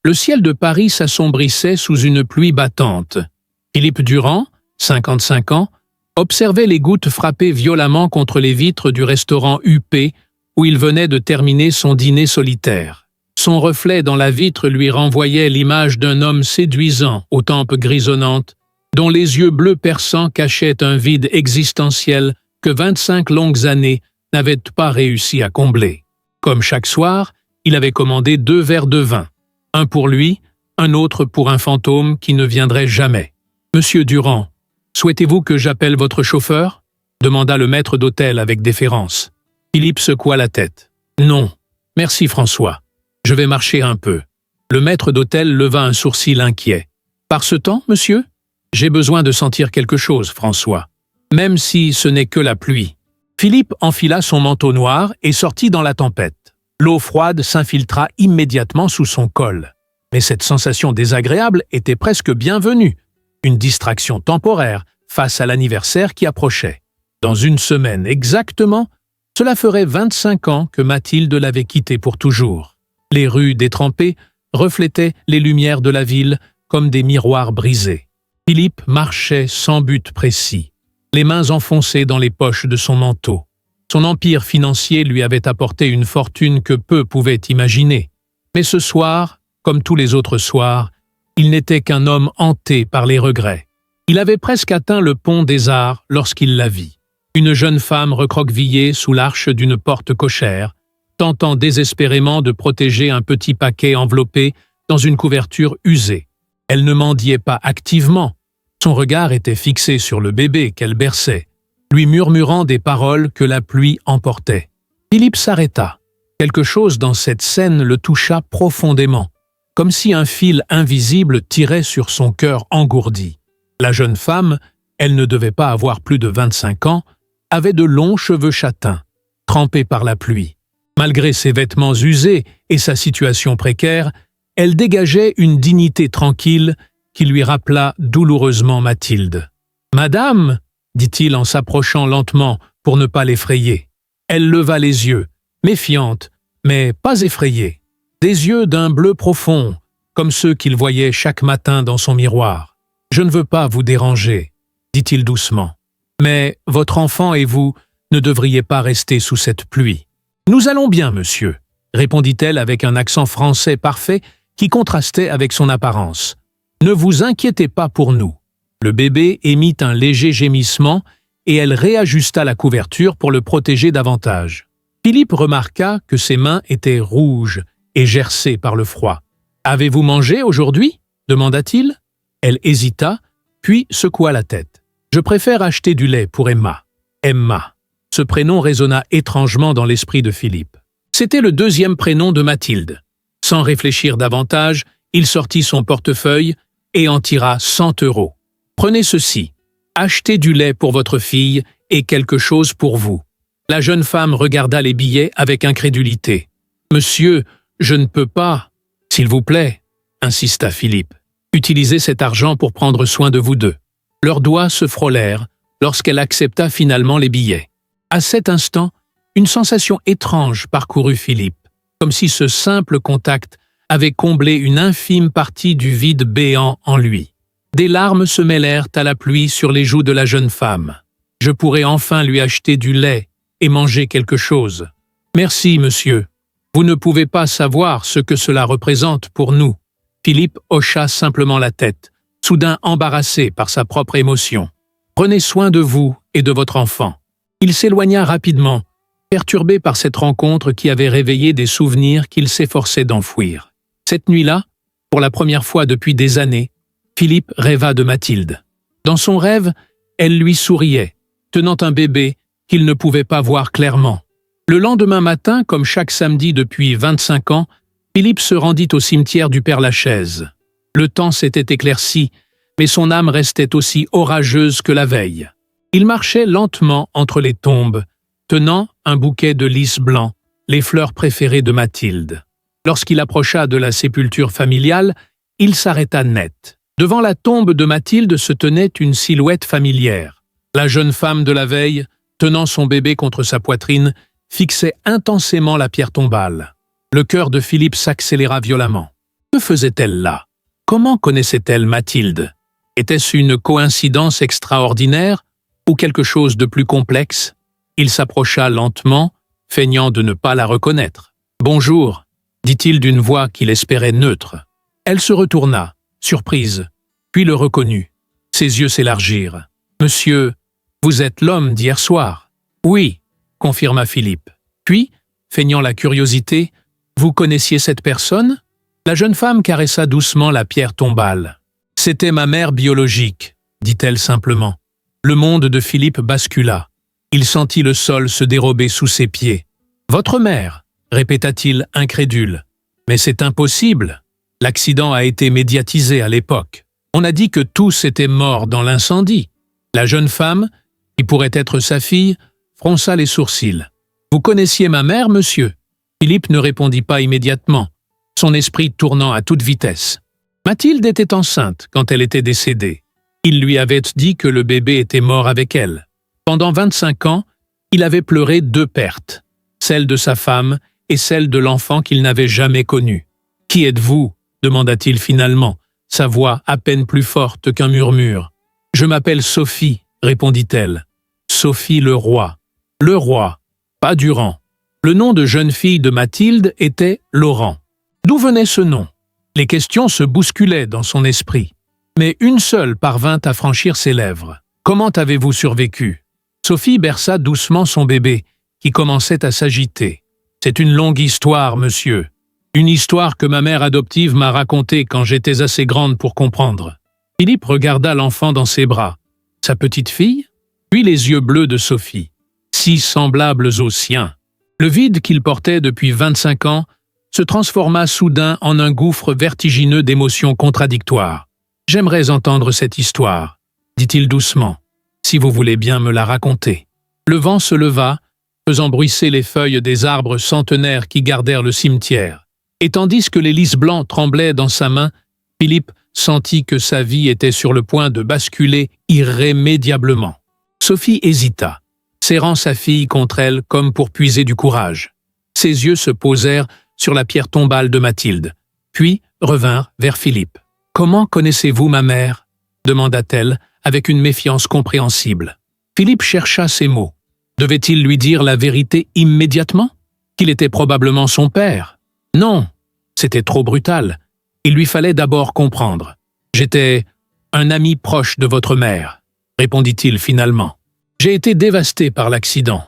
Le ciel de Paris s'assombrissait sous une pluie battante. Philippe Durand, 55 ans, observait les gouttes frapper violemment contre les vitres du restaurant Huppé où il venait de terminer son dîner solitaire. Son reflet dans la vitre lui renvoyait l'image d'un homme séduisant aux tempes grisonnantes, dont les yeux bleus perçants cachaient un vide existentiel que 25 longues années n'avaient pas réussi à combler. Comme chaque soir, il avait commandé 2 verres de vin, un pour lui, un autre pour un fantôme qui ne viendrait jamais. « Monsieur Durand, souhaitez-vous que j'appelle votre chauffeur ?» demanda le maître d'hôtel avec déférence. Philippe secoua la tête. « Non, merci François. Je vais marcher un peu. » Le maître d'hôtel leva un sourcil inquiet. « Par ce temps, monsieur ? J'ai besoin de sentir quelque chose, François. Même si ce n'est que la pluie. » Philippe enfila son manteau noir et sortit dans la tempête. L'eau froide s'infiltra immédiatement sous son col. Mais cette sensation désagréable était presque bienvenue. Une distraction temporaire face à l'anniversaire qui approchait. Dans une semaine exactement, cela ferait 25 ans que Mathilde l'avait quitté pour toujours. Les rues détrempées reflétaient les lumières de la ville comme des miroirs brisés. Philippe marchait sans but précis, les mains enfoncées dans les poches de son manteau. Son empire financier lui avait apporté une fortune que peu pouvaient imaginer. Mais ce soir, comme tous les autres soirs, il n'était qu'un homme hanté par les regrets. Il avait presque atteint le pont des Arts lorsqu'il la vit. Une jeune femme recroquevillée sous l'arche d'une porte cochère, tentant désespérément de protéger un petit paquet enveloppé dans une couverture usée. Elle ne mendiait pas activement. Son regard était fixé sur le bébé qu'elle berçait, lui murmurant des paroles que la pluie emportait. Philippe s'arrêta. Quelque chose dans cette scène le toucha profondément, comme si un fil invisible tirait sur son cœur engourdi. La jeune femme, elle ne devait pas avoir plus de 25 ans, avait de longs cheveux châtains, trempés par la pluie. Malgré ses vêtements usés et sa situation précaire, elle dégageait une dignité tranquille qui lui rappela douloureusement Mathilde. « Madame !» dit-il en s'approchant lentement pour ne pas l'effrayer. Elle leva les yeux, méfiante, mais pas effrayée. Des yeux d'un bleu profond, comme ceux qu'il voyait chaque matin dans son miroir. « Je ne veux pas vous déranger, » dit-il doucement. « Mais votre enfant et vous ne devriez pas rester sous cette pluie. »« Nous allons bien, monsieur, » répondit-elle avec un accent français parfait qui contrastait avec son apparence. « Ne vous inquiétez pas pour nous. » Le bébé émit un léger gémissement et elle réajusta la couverture pour le protéger davantage. Philippe remarqua que ses mains étaient rouges et gercées par le froid. « Avez-vous mangé aujourd'hui » demanda-t-il. Elle hésita, puis secoua la tête. « Je préfère acheter du lait pour Emma. » Emma. Ce prénom résonna étrangement dans l'esprit de Philippe. C'était le 2e prénom de Mathilde. Sans réfléchir davantage, il sortit son portefeuille et en tira 100 €. « Prenez ceci. Achetez du lait pour votre fille et quelque chose pour vous. » La jeune femme regarda les billets avec incrédulité. « Monsieur, je ne peux pas. »« S'il vous plaît, » insista Philippe. « Utilisez cet argent pour prendre soin de vous deux. » Leurs doigts se frôlèrent lorsqu'elle accepta finalement les billets. À cet instant, une sensation étrange parcourut Philippe, comme si ce simple contact avait comblé une infime partie du vide béant en lui. Des larmes se mêlèrent à la pluie sur les joues de la jeune femme. « Je pourrais enfin lui acheter du lait et manger quelque chose. »« Merci, monsieur. Vous ne pouvez pas savoir ce que cela représente pour nous. » Philippe hocha simplement la tête, soudain embarrassé par sa propre émotion. « Prenez soin de vous et de votre enfant. » Il s'éloigna rapidement, perturbé par cette rencontre qui avait réveillé des souvenirs qu'il s'efforçait d'enfouir. Cette nuit-là, pour la première fois depuis des années, Philippe rêva de Mathilde. Dans son rêve, elle lui souriait, tenant un bébé qu'il ne pouvait pas voir clairement. Le lendemain matin, comme chaque samedi depuis 25 ans, Philippe se rendit au cimetière du Père-Lachaise. Le temps s'était éclairci, mais son âme restait aussi orageuse que la veille. Il marchait lentement entre les tombes, tenant un bouquet de lys blanc, les fleurs préférées de Mathilde. Lorsqu'il approcha de la sépulture familiale, il s'arrêta net. Devant la tombe de Mathilde se tenait une silhouette familière. La jeune femme de la veille, tenant son bébé contre sa poitrine, fixait intensément la pierre tombale. Le cœur de Philippe s'accéléra violemment. « Que faisait-elle là? Comment connaissait-elle Mathilde? Était-ce une coïncidence extraordinaire ou quelque chose de plus complexe? Il s'approcha lentement, feignant de ne pas la reconnaître. « Bonjour », dit-il d'une voix qu'il espérait neutre. Elle se retourna, surprise, puis le reconnut. Ses yeux s'élargirent. « Monsieur, vous êtes l'homme d'hier soir ?»« Oui », confirma Philippe. Puis, feignant la curiosité, « Vous connaissiez cette personne ?» La jeune femme caressa doucement la pierre tombale. « C'était ma mère biologique », dit-elle simplement. Le monde de Philippe bascula. Il sentit le sol se dérober sous ses pieds. « Votre mère ?» répéta-t-il incrédule. « Mais c'est impossible. L'accident a été médiatisé à l'époque. On a dit que tous étaient morts dans l'incendie. » La jeune femme, qui pourrait être sa fille, fronça les sourcils. « Vous connaissiez ma mère, monsieur ?» Philippe ne répondit pas immédiatement, son esprit tournant à toute vitesse. Mathilde était enceinte quand elle était décédée. Il lui avait dit que le bébé était mort avec elle. Pendant 25 ans, il avait pleuré 2 pertes, celle de sa femme et celle de l'enfant qu'il n'avait jamais connu. « Qui êtes-vous » demanda-t-il finalement, sa voix à peine plus forte qu'un murmure. « Je m'appelle Sophie » répondit-elle. « Sophie Leroy. »« Leroy, pas Durand. » Le nom de jeune fille de Mathilde était Laurent. D'où venait ce nom? Les questions se bousculaient dans son esprit. Mais une seule parvint à franchir ses lèvres. « Comment avez-vous survécu ?» Sophie berça doucement son bébé, qui commençait à s'agiter. « C'est une longue histoire, monsieur. Une histoire que ma mère adoptive m'a racontée quand j'étais assez grande pour comprendre. » Philippe regarda l'enfant dans ses bras. Sa petite fille? Puis les yeux bleus de Sophie, si semblables aux siens. Le vide qu'il portait depuis 25 ans se transforma soudain en un gouffre vertigineux d'émotions contradictoires. « J'aimerais entendre cette histoire, » dit-il doucement, « si vous voulez bien me la raconter. » Le vent se leva, faisant bruisser les feuilles des arbres centenaires qui gardèrent le cimetière. Et tandis que les lys blancs tremblaient dans sa main, Philippe sentit que sa vie était sur le point de basculer irrémédiablement. Sophie hésita, serrant sa fille contre elle comme pour puiser du courage. Ses yeux se posèrent sur la pierre tombale de Mathilde, puis revinrent vers Philippe. « Comment connaissez-vous ma mère ?» demanda-t-elle avec une méfiance compréhensible. Philippe chercha ses mots. Devait-il lui dire la vérité immédiatement? Qu'il était probablement son père? Non, c'était trop brutal. Il lui fallait d'abord comprendre. « J'étais un ami proche de votre mère », répondit-il finalement. « J'ai été dévasté par l'accident. »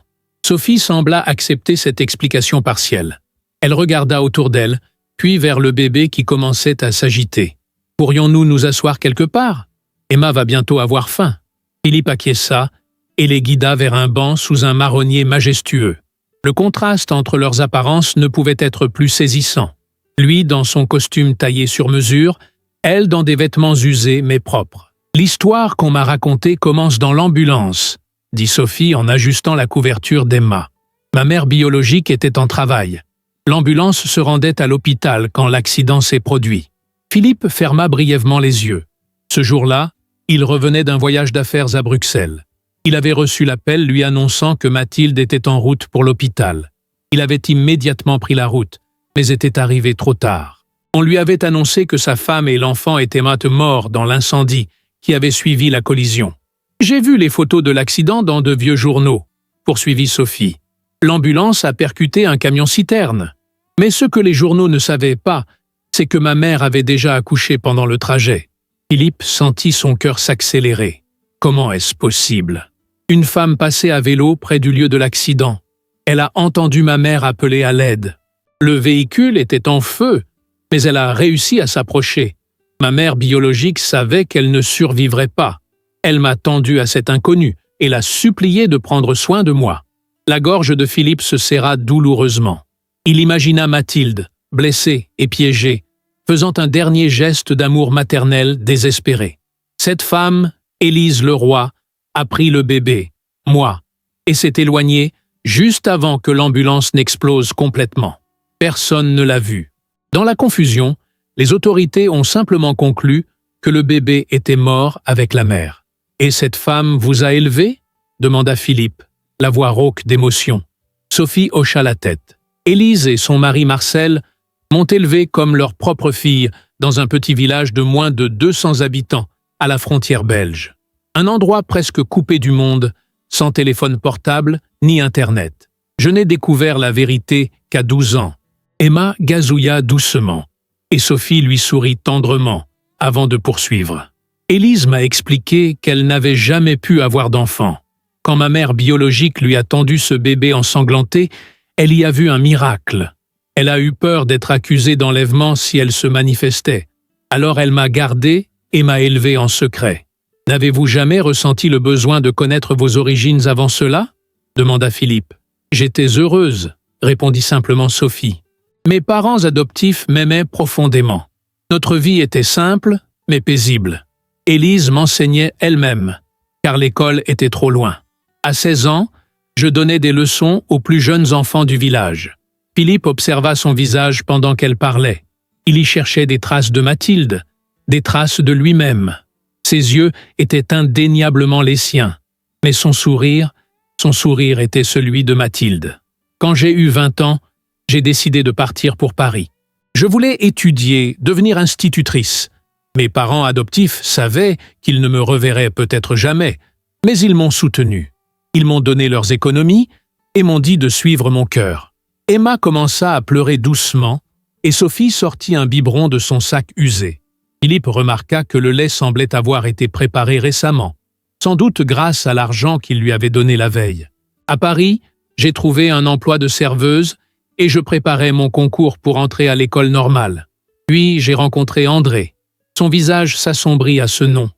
Sophie sembla accepter cette explication partielle. Elle regarda autour d'elle, puis vers le bébé qui commençait à s'agiter. « Pourrions-nous nous asseoir quelque part? Emma va bientôt avoir faim. » Philippe acquiesça et les guida vers un banc sous un marronnier majestueux. Le contraste entre leurs apparences ne pouvait être plus saisissant. Lui dans son costume taillé sur mesure, elle dans des vêtements usés mais propres. « L'histoire qu'on m'a racontée commence dans l'ambulance, » dit Sophie en ajustant la couverture d'Emma. « Ma mère biologique était en travail. L'ambulance se rendait à l'hôpital quand l'accident s'est produit. » Philippe ferma brièvement les yeux. Ce jour-là, il revenait d'un voyage d'affaires à Bruxelles. Il avait reçu l'appel lui annonçant que Mathilde était en route pour l'hôpital. Il avait immédiatement pris la route, mais était arrivé trop tard. On lui avait annoncé que sa femme et l'enfant étaient morts dans l'incendie qui avait suivi la collision. « J'ai vu les photos de l'accident dans de vieux journaux », poursuivit Sophie. « L'ambulance a percuté un camion-citerne. Mais ce que les journaux ne savaient pas, c'est que ma mère avait déjà accouché pendant le trajet. » Philippe sentit son cœur s'accélérer. Comment est-ce possible? Une femme passait à vélo près du lieu de l'accident. Elle a entendu ma mère appeler à l'aide. Le véhicule était en feu, mais elle a réussi à s'approcher. Ma mère biologique savait qu'elle ne survivrait pas. Elle m'a tendu à cet inconnu et l'a supplié de prendre soin de moi. La gorge de Philippe se serra douloureusement. Il imagina Mathilde, blessée et piégée, faisant un dernier geste d'amour maternel désespéré. Cette femme, Élise Leroy, a pris le bébé, moi, et s'est éloignée juste avant que l'ambulance n'explose complètement. Personne ne l'a vue. Dans la confusion, les autorités ont simplement conclu que le bébé était mort avec la mère. « Et cette femme vous a élevé ?» demanda Philippe, la voix rauque d'émotion. Sophie hocha la tête. Élise et son mari Marcel m'ont élevé comme leur propre fille dans un petit village de moins de 200 habitants à la frontière belge. Un endroit presque coupé du monde, sans téléphone portable ni Internet. Je n'ai découvert la vérité qu'à 12 ans. Emma gazouilla doucement, et Sophie lui sourit tendrement, avant de poursuivre. Élise m'a expliqué qu'elle n'avait jamais pu avoir d'enfant. Quand ma mère biologique lui a tendu ce bébé ensanglanté, elle y a vu un miracle. Elle a eu peur d'être accusée d'enlèvement si elle se manifestait. Alors elle m'a gardée et m'a élevée en secret. N'avez-vous jamais ressenti le besoin de connaître vos origines avant cela ? Demanda Philippe. J'étais heureuse, répondit simplement Sophie. Mes parents adoptifs m'aimaient profondément. Notre vie était simple, mais paisible. Élise m'enseignait elle-même, car l'école était trop loin. À 16 ans, je donnais des leçons aux plus jeunes enfants du village. Philippe observa son visage pendant qu'elle parlait. Il y cherchait des traces de Mathilde, des traces de lui-même. Ses yeux étaient indéniablement les siens, mais son sourire était celui de Mathilde. Quand j'ai eu 20 ans, j'ai décidé de partir pour Paris. Je voulais étudier, devenir institutrice. Mes parents adoptifs savaient qu'ils ne me reverraient peut-être jamais, mais ils m'ont soutenu. Ils m'ont donné leurs économies et m'ont dit de suivre mon cœur. Emma commença à pleurer doucement et Sophie sortit un biberon de son sac usé. Philippe remarqua que le lait semblait avoir été préparé récemment, sans doute grâce à l'argent qu'il lui avait donné la veille. À Paris, j'ai trouvé un emploi de serveuse et je préparais mon concours pour entrer à l'école normale. Puis j'ai rencontré André. Son visage s'assombrit à ce nom.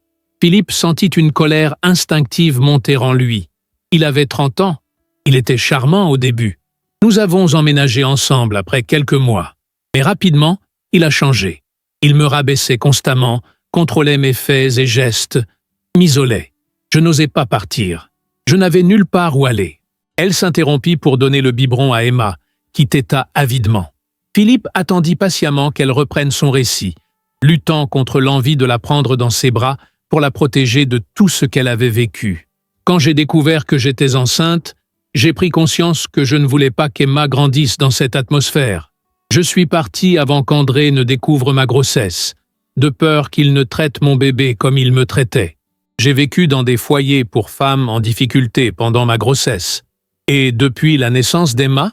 Philippe sentit une colère instinctive monter en lui. Il avait 30 ans. Il était charmant au début. Nous avons emménagé ensemble après quelques mois. Mais rapidement, il a changé. Il me rabaissait constamment, contrôlait mes faits et gestes, m'isolait. Je n'osais pas partir. Je n'avais nulle part où aller. Elle s'interrompit pour donner le biberon à Emma, qui téta avidement. Philippe attendit patiemment qu'elle reprenne son récit, luttant contre l'envie de la prendre dans ses bras pour la protéger de tout ce qu'elle avait vécu. Quand j'ai découvert que j'étais enceinte, j'ai pris conscience que je ne voulais pas qu'Emma grandisse dans cette atmosphère. Je suis parti avant qu'André ne découvre ma grossesse, de peur qu'il ne traite mon bébé comme il me traitait. J'ai vécu dans des foyers pour femmes en difficulté pendant ma grossesse. Et depuis la naissance d'Emma,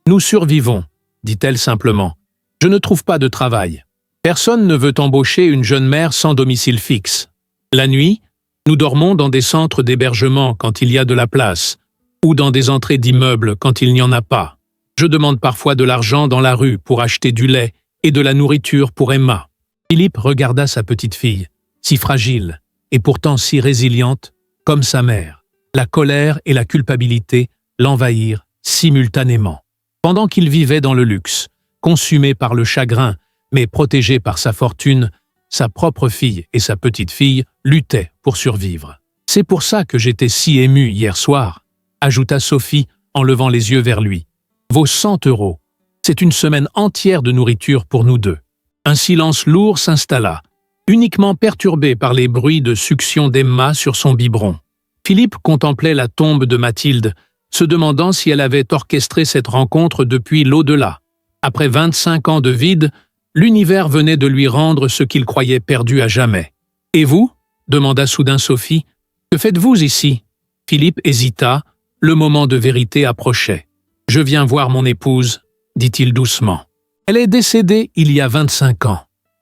nous survivons, dit-elle simplement. Je ne trouve pas de travail. Personne ne veut embaucher une jeune mère sans domicile fixe. La nuit, nous dormons dans des centres d'hébergement quand il y a de la place, ou dans des entrées d'immeubles quand il n'y en a pas. Je demande parfois de l'argent dans la rue pour acheter du lait et de la nourriture pour Emma. Philippe regarda sa petite fille, si fragile et pourtant si résiliente, comme sa mère. La colère et la culpabilité l'envahirent simultanément. Pendant qu'il vivait dans le luxe, consumé par le chagrin, mais protégé par sa fortune, sa propre fille et sa petite-fille luttaient pour survivre. « C'est pour ça que j'étais si émue hier soir », ajouta Sophie en levant les yeux vers lui. « Vos 100 €, c'est une semaine entière de nourriture pour nous deux. » Un silence lourd s'installa, uniquement perturbé par les bruits de succion d'Emma sur son biberon. Philippe contemplait la tombe de Mathilde, se demandant si elle avait orchestré cette rencontre depuis l'au-delà. Après 25 ans de vide, l'univers venait de lui rendre ce qu'il croyait perdu à jamais. « Et vous » demanda soudain Sophie. « Que faites-vous ici » Philippe hésita, le moment de vérité approchait. « Je viens voir mon épouse » dit-il doucement. « Elle est décédée il y a 25 ans. »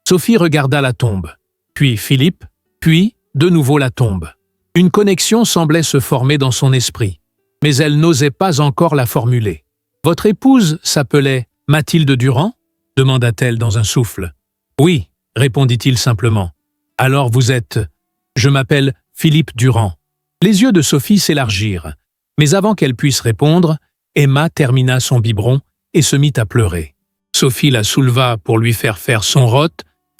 Sophie regarda la tombe, puis Philippe, puis de nouveau la tombe. Une connexion semblait se former dans son esprit, mais elle n'osait pas encore la formuler. « Votre épouse s'appelait Mathilde Durand » demanda-t-elle dans un souffle. « Oui » répondit-il simplement. « Alors vous êtes… Je m'appelle Philippe Durand. » Les yeux de Sophie s'élargirent, mais avant qu'elle puisse répondre, Emma termina son biberon et se mit à pleurer. Sophie la souleva pour lui faire son rot,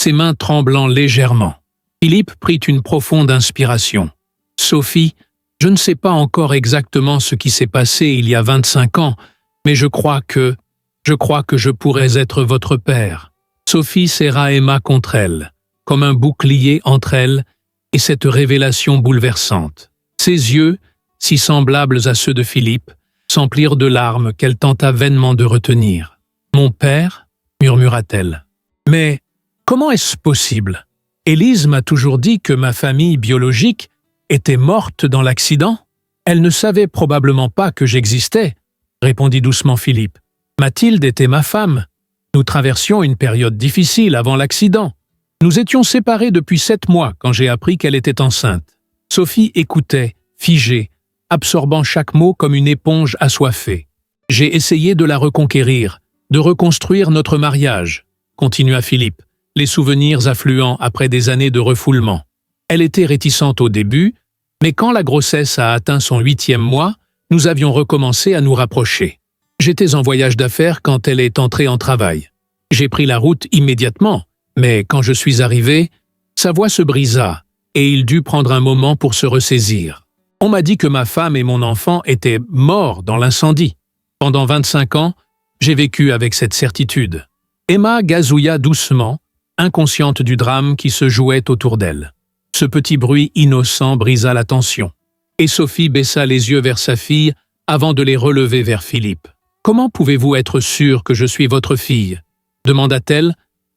ses mains tremblant légèrement. Philippe prit une profonde inspiration. « Sophie, je ne sais pas encore exactement ce qui s'est passé il y a 25 ans, mais je crois que je pourrais être votre père. » Sophie serra Emma contre elle, comme un bouclier entre elle et cette révélation bouleversante. Ses yeux, si semblables à ceux de Philippe, s'emplirent de larmes qu'elle tenta vainement de retenir. « Mon père » murmura-t-elle. Mais comment est-ce possible? Élise m'a toujours dit que ma famille biologique était morte dans l'accident. Elle ne savait probablement pas que j'existais, répondit doucement Philippe. Mathilde était ma femme. Nous traversions une période difficile avant l'accident. Nous étions séparés depuis 7 mois quand j'ai appris qu'elle était enceinte. Sophie écoutait, figée, absorbant chaque mot comme une éponge assoiffée. J'ai essayé de la reconquérir, de reconstruire notre mariage, continua Philippe, les souvenirs affluant après des années de refoulement. Elle était réticente au début, mais quand la grossesse a atteint son 8e mois, nous avions recommencé à nous rapprocher. J'étais en voyage d'affaires quand elle est entrée en travail. J'ai pris la route immédiatement, mais quand je suis arrivé, sa voix se brisa et il dut prendre un moment pour se ressaisir. On m'a dit que ma femme et mon enfant étaient morts dans l'incendie. Pendant 25 ans, j'ai vécu avec cette certitude. Emma gazouilla doucement, inconsciente du drame qui se jouait autour d'elle. Ce petit bruit innocent brisa la tension. Et Sophie baissa les yeux vers sa fille avant de les relever vers Philippe. « Comment pouvez-vous être sûr que je suis votre fille ?» demanda-t-elle,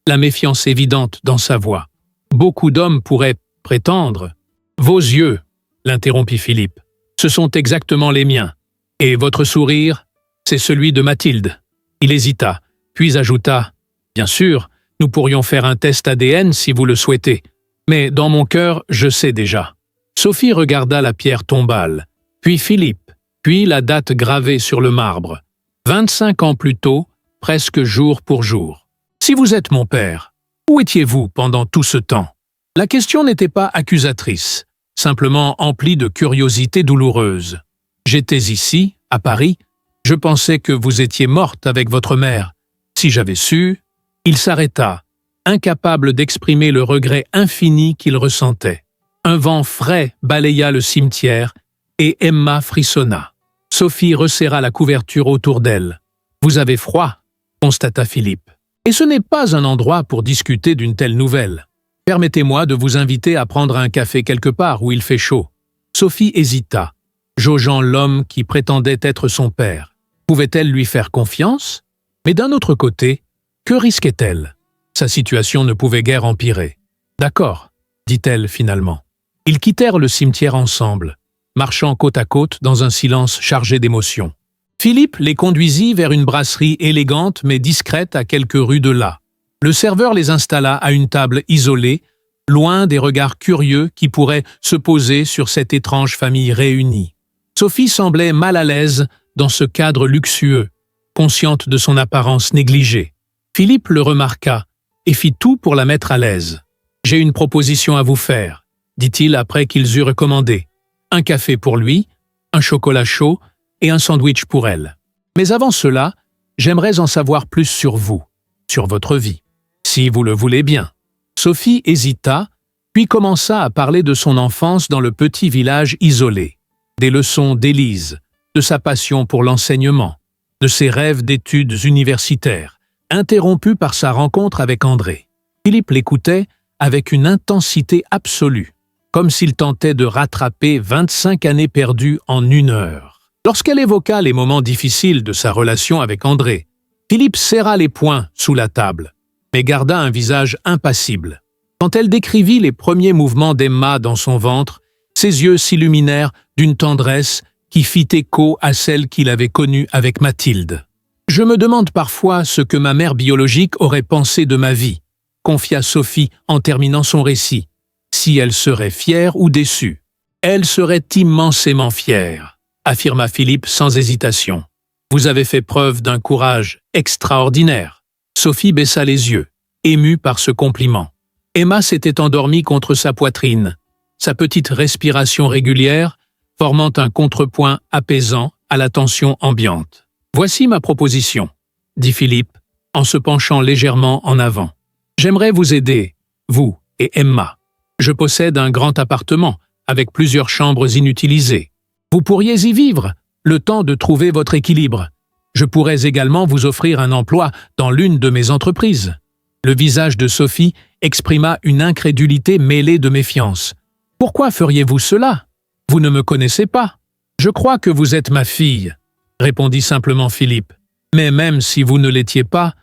la méfiance évidente dans sa voix. « Beaucoup d'hommes pourraient prétendre. »« Vos yeux, » l'interrompit Philippe, « ce sont exactement les miens. Et votre sourire, c'est celui de Mathilde. » Il hésita, puis ajouta « Bien sûr, nous pourrions faire un test ADN si vous le souhaitez, mais dans mon cœur, je sais déjà. » Sophie regarda la pierre tombale, puis Philippe, puis la date gravée sur le marbre. 25 ans plus tôt, presque jour pour jour. « Si vous êtes mon père, où étiez-vous pendant tout ce temps ?» La question n'était pas accusatrice, simplement emplie de curiosité douloureuse. « J'étais ici, à Paris. Je pensais que vous étiez morte avec votre mère. Si j'avais su… » Il s'arrêta, incapable d'exprimer le regret infini qu'il ressentait. Un vent frais balaya le cimetière et Emma frissonna. Sophie resserra la couverture autour d'elle. « Vous avez froid ?» constata Philippe. « Et ce n'est pas un endroit pour discuter d'une telle nouvelle. Permettez-moi de vous inviter à prendre un café quelque part où il fait chaud. » Sophie hésita, jaugeant l'homme qui prétendait être son père. Pouvait-elle lui faire confiance? Mais d'un autre côté, que risquait-elle? Sa situation ne pouvait guère empirer. « D'accord, » dit-elle finalement. Ils quittèrent le cimetière ensemble, marchant côte à côte dans un silence chargé d'émotions. Philippe les conduisit vers une brasserie élégante mais discrète à quelques rues de là. Le serveur les installa à une table isolée, loin des regards curieux qui pourraient se poser sur cette étrange famille réunie. Sophie semblait mal à l'aise dans ce cadre luxueux, consciente de son apparence négligée. Philippe le remarqua et fit tout pour la mettre à l'aise. « J'ai une proposition à vous faire, » dit-il après qu'ils eurent commandé. Un café pour lui, un chocolat chaud et un sandwich pour elle. Mais avant cela, j'aimerais en savoir plus sur vous, sur votre vie, si vous le voulez bien. Sophie hésita, puis commença à parler de son enfance dans le petit village isolé, des leçons d'Élise, de sa passion pour l'enseignement, de ses rêves d'études universitaires, interrompu par sa rencontre avec André. Philippe l'écoutait avec une intensité absolue, comme s'il tentait de rattraper 25 années perdues en 1 heure. Lorsqu'elle évoqua les moments difficiles de sa relation avec André, Philippe serra les poings sous la table, mais garda un visage impassible. Quand elle décrivit les premiers mouvements d'Emma dans son ventre, ses yeux s'illuminèrent d'une tendresse qui fit écho à celle qu'il avait connue avec Mathilde. « Je me demande parfois ce que ma mère biologique aurait pensé de ma vie », confia Sophie en terminant son récit. « Si elle serait fière ou déçue. »« Elle serait immensément fière », affirma Philippe sans hésitation. « Vous avez fait preuve d'un courage extraordinaire. » Sophie baissa les yeux, émue par ce compliment. Emma s'était endormie contre sa poitrine, sa petite respiration régulière formant un contrepoint apaisant à la tension ambiante. « Voici ma proposition, » dit Philippe, en se penchant légèrement en avant. « J'aimerais vous aider, vous et Emma. Je possède un grand appartement avec plusieurs chambres inutilisées. Vous pourriez y vivre, le temps de trouver votre équilibre. Je pourrais également vous offrir un emploi dans l'une de mes entreprises. » Le visage de Sophie exprima une incrédulité mêlée de méfiance. « Pourquoi feriez-vous cela? Vous ne me connaissez pas. Je crois que vous êtes ma fille, » répondit simplement Philippe. « Mais même si vous ne l'étiez pas,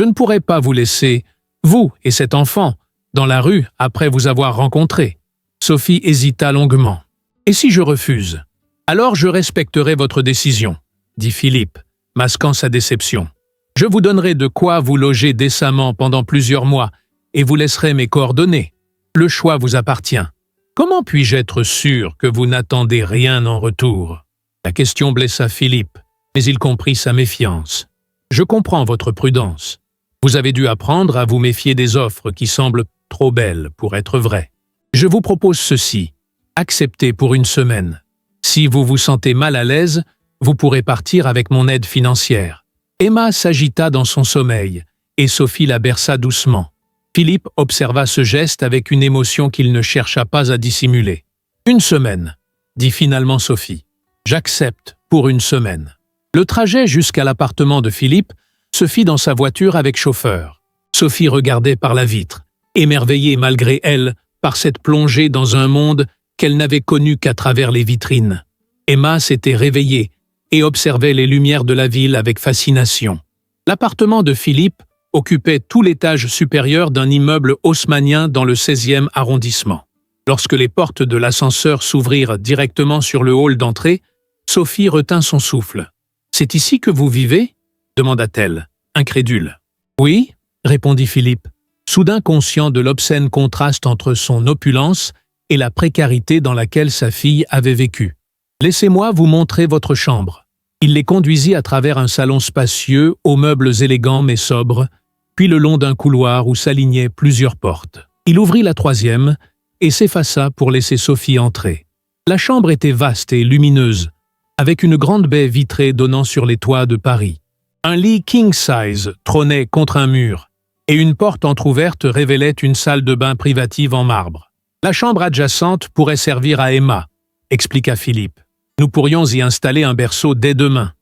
Je ne pourrai pas vous laisser, vous et cet enfant, dans la rue après vous avoir rencontré. » Sophie hésita longuement. « Et si je refuse? Alors je respecterai votre décision, » dit Philippe, masquant sa déception. « Je vous donnerai de quoi vous loger décemment pendant plusieurs mois et vous laisserai mes coordonnées. Le choix vous appartient. Comment puis-je être sûr que vous n'attendez rien en retour ?» La question blessa Philippe, mais il comprit sa méfiance. « Je comprends votre prudence. Vous avez dû apprendre à vous méfier des offres qui semblent trop belles pour être vraies. Je vous propose ceci. Acceptez pour une semaine. Si vous vous sentez mal à l'aise, vous pourrez partir avec mon aide financière. » Emma s'agita dans son sommeil, et Sophie la berça doucement. Philippe observa ce geste avec une émotion qu'il ne chercha pas à dissimuler. « Une semaine, » dit finalement Sophie. « J'accepte pour une semaine. » Le trajet jusqu'à l'appartement de Philippe se fit dans sa voiture avec chauffeur. Sophie regardait par la vitre, émerveillée malgré elle par cette plongée dans un monde qu'elle n'avait connu qu'à travers les vitrines. Emma s'était réveillée et observait les lumières de la ville avec fascination. L'appartement de Philippe occupait tout l'étage supérieur d'un immeuble haussmannien dans le 16e arrondissement. Lorsque les portes de l'ascenseur s'ouvrirent directement sur le hall d'entrée, Sophie retint son souffle. « C'est ici que vous vivez ?» demanda-t-elle, incrédule. « Oui, » répondit Philippe, soudain conscient de l'obscène contraste entre son opulence et la précarité dans laquelle sa fille avait vécu. « Laissez-moi vous montrer votre chambre. » Il les conduisit à travers un salon spacieux aux meubles élégants mais sobres, puis le long d'un couloir où s'alignaient plusieurs portes. Il ouvrit la troisième et s'effaça pour laisser Sophie entrer. La chambre était vaste et lumineuse, avec une grande baie vitrée donnant sur les toits de Paris. Un lit king-size trônait contre un mur, et une porte entr'ouverte révélait une salle de bain privative en marbre. « La chambre adjacente pourrait servir à Emma », expliqua Philippe. « Nous pourrions y installer un berceau dès demain. »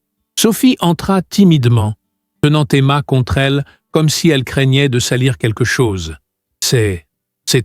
Sophie entra timidement, tenant Emma contre elle comme si elle craignait de salir quelque chose. « C'est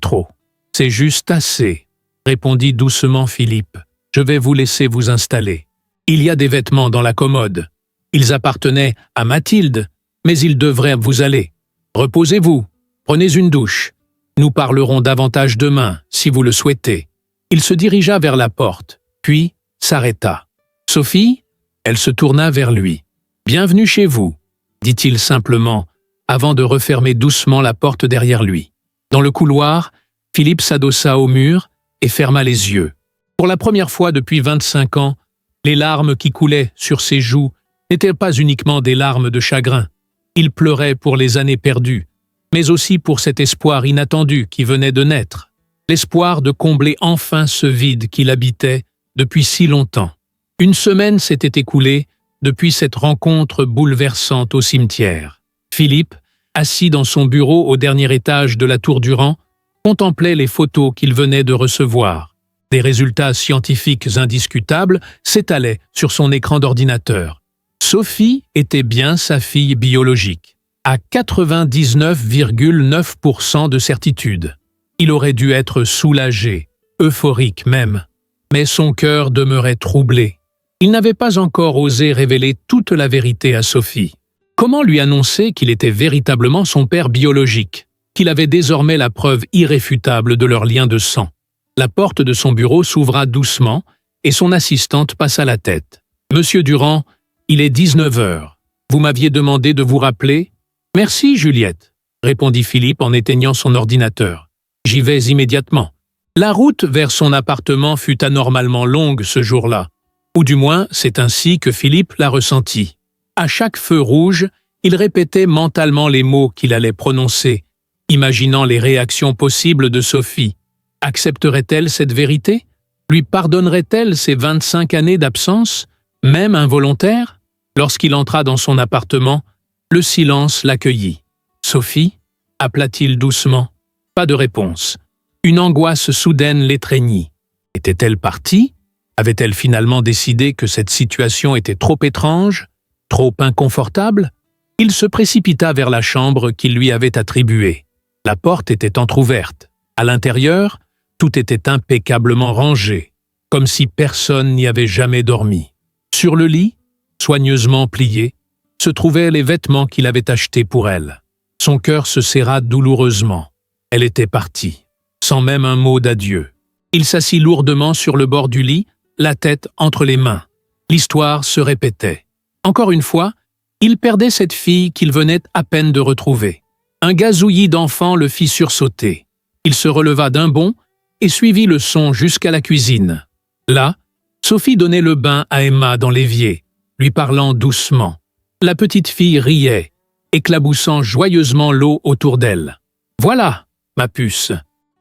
trop. C'est juste assez, » répondit doucement Philippe. « Je vais vous laisser vous installer. Il y a des vêtements dans la commode. Ils appartenaient à Mathilde, mais ils devraient vous aller. Reposez-vous, prenez une douche. Nous parlerons davantage demain, si vous le souhaitez. » Il se dirigea vers la porte, puis s'arrêta. « Sophie ?» Elle se tourna vers lui. « Bienvenue chez vous, » dit-il simplement, avant de refermer doucement la porte derrière lui. Dans le couloir, Philippe s'adossa au mur et ferma les yeux. Pour la première fois depuis 25 ans, les larmes qui coulaient sur ses joues n'étaient pas uniquement des larmes de chagrin. Il pleurait pour les années perdues, mais aussi pour cet espoir inattendu qui venait de naître. L'espoir de combler enfin ce vide qui l'habitait depuis si longtemps. Une semaine s'était écoulée depuis cette rencontre bouleversante au cimetière. Philippe, assis dans son bureau au dernier étage de la Tour Durand, contemplait les photos qu'il venait de recevoir. Des résultats scientifiques indiscutables s'étalaient sur son écran d'ordinateur. Sophie était bien sa fille biologique, à 99,9% de certitude. Il aurait dû être soulagé, euphorique même, mais son cœur demeurait troublé. Il n'avait pas encore osé révéler toute la vérité à Sophie. Comment lui annoncer qu'il était véritablement son père biologique, qu'il avait désormais la preuve irréfutable de leur lien de sang? La porte de son bureau s'ouvra doucement et son assistante passa la tête. « Monsieur Durand, il est 19 heures. Vous m'aviez demandé de vous rappeler ?»« Merci, Juliette, » répondit Philippe en éteignant son ordinateur. « J'y vais immédiatement. » La route vers son appartement fut anormalement longue ce jour-là. Ou du moins, c'est ainsi que Philippe l'a ressenti. À chaque feu rouge, il répétait mentalement les mots qu'il allait prononcer, imaginant les réactions possibles de Sophie. Accepterait-elle cette vérité? Lui pardonnerait-elle ses 25 années d'absence, même involontaire? Lorsqu'il entra dans son appartement, le silence l'accueillit. « Sophie ?» appela-t-il doucement. Pas de réponse. Une angoisse soudaine l'étreignit. Était-elle partie? Avait-elle finalement décidé que cette situation était trop étrange, trop inconfortable? Il se précipita vers la chambre qu'il lui avait attribuée. La porte était entr'ouverte. À l'intérieur, tout était impeccablement rangé, comme si personne n'y avait jamais dormi. Sur le lit, soigneusement plié, se trouvaient les vêtements qu'il avait achetés pour elle. Son cœur se serra douloureusement. Elle était partie, sans même un mot d'adieu. Il s'assit lourdement sur le bord du lit, la tête entre les mains. L'histoire se répétait. Encore une fois, il perdait cette fille qu'il venait à peine de retrouver. Un gazouillis d'enfant le fit sursauter. Il se releva d'un bond et suivit le son jusqu'à la cuisine. Là, Sophie donnait le bain à Emma dans l'évier, lui parlant doucement. La petite fille riait, éclaboussant joyeusement l'eau autour d'elle. « Voilà, ma puce,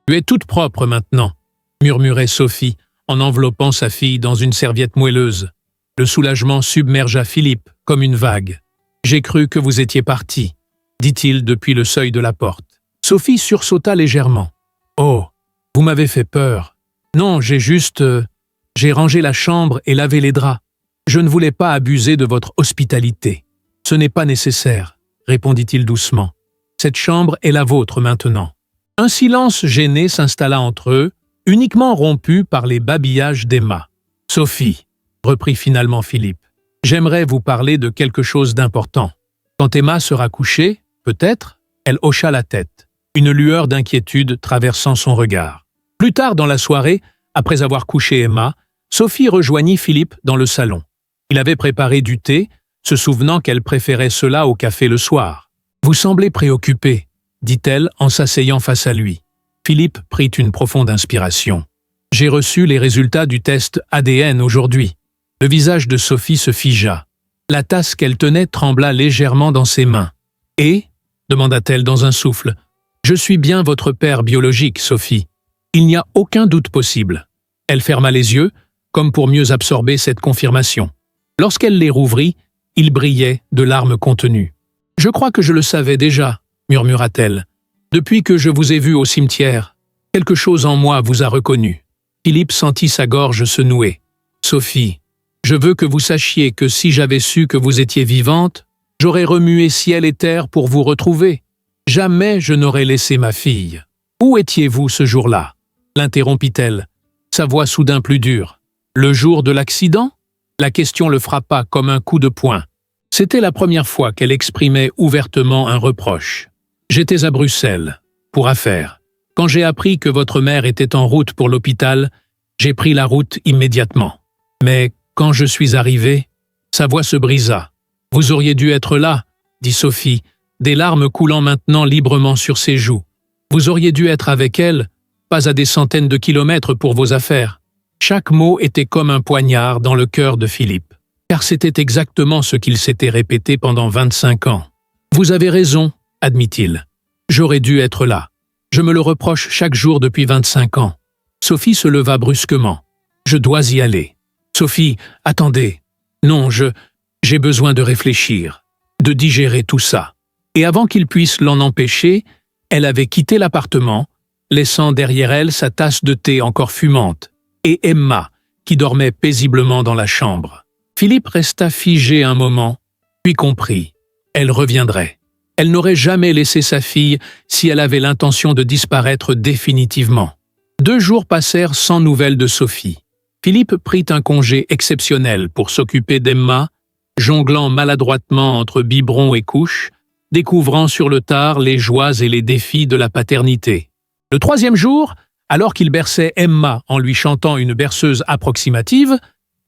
tu es toute propre maintenant », murmurait Sophie en enveloppant sa fille dans une serviette moelleuse. Le soulagement submergea Philippe comme une vague. « J'ai cru que vous étiez parti », dit-il depuis le seuil de la porte. Sophie sursauta légèrement. « Oh, vous m'avez fait peur. Non, j'ai rangé la chambre et lavé les draps. Je ne voulais pas abuser de votre hospitalité. Ce n'est pas nécessaire, répondit-il doucement. Cette chambre est la vôtre maintenant. » Un silence gêné s'installa entre eux, uniquement rompu par les babillages d'Emma. « Sophie, » reprit finalement Philippe, « j'aimerais vous parler de quelque chose d'important. » Quand Emma sera couchée, peut-être, elle hocha la tête, une lueur d'inquiétude traversant son regard. Plus tard dans la soirée, après avoir couché Emma, Sophie rejoignit Philippe dans le salon. Il avait préparé du thé, se souvenant qu'elle préférait cela au café le soir. « Vous semblez préoccupé, » dit-elle en s'asseyant face à lui. Philippe prit une profonde inspiration. « J'ai reçu les résultats du test ADN aujourd'hui. » Le visage de Sophie se figea. La tasse qu'elle tenait trembla légèrement dans ses mains. « Et » demanda-t-elle dans un souffle. « Je suis bien votre père biologique, Sophie. Il n'y a aucun doute possible. » Elle ferma les yeux, comme pour mieux absorber cette confirmation. Lorsqu'elle les rouvrit, ils brillaient de larmes contenues. « Je crois que je le savais déjà, » murmura-t-elle. « Depuis que je vous ai vu au cimetière, quelque chose en moi vous a reconnu. » Philippe sentit sa gorge se nouer. « Sophie, je veux que vous sachiez que si j'avais su que vous étiez vivante, j'aurais remué ciel et terre pour vous retrouver. Jamais je n'aurais laissé ma fille. Où étiez-vous ce jour-là » l'interrompit-elle, sa voix soudain plus dure. « Le jour de l'accident » La question le frappa comme un coup de poing. C'était la première fois qu'elle exprimait ouvertement un reproche. « J'étais à Bruxelles, pour affaires. Quand j'ai appris que votre mère était en route pour l'hôpital, j'ai pris la route immédiatement. Mais quand je suis arrivé, sa voix se brisa. « Vous auriez dû être là, » dit Sophie, des larmes coulant maintenant librement sur ses joues. « Vous auriez dû être avec elle, pas à des centaines de kilomètres pour vos affaires. » Chaque mot était comme un poignard dans le cœur de Philippe, car c'était exactement ce qu'il s'était répété pendant 25 ans. « Vous avez raison, » admit-il. « J'aurais dû être là. Je me le reproche chaque jour depuis 25 ans. » Sophie se leva brusquement. « Je dois y aller. »« Sophie, attendez. Non, j'ai besoin de réfléchir, de digérer tout ça. » Et avant qu'il puisse l'en empêcher, elle avait quitté l'appartement, laissant derrière elle sa tasse de thé encore fumante, et Emma, qui dormait paisiblement dans la chambre. Philippe resta figé un moment, puis comprit. Elle reviendrait. Elle n'aurait jamais laissé sa fille si elle avait l'intention de disparaître définitivement. 2 jours passèrent sans nouvelles de Sophie. Philippe prit un congé exceptionnel pour s'occuper d'Emma, jonglant maladroitement entre biberon et couche, découvrant sur le tard les joies et les défis de la paternité. Le 3e jour, alors qu'il berçait Emma en lui chantant une berceuse approximative,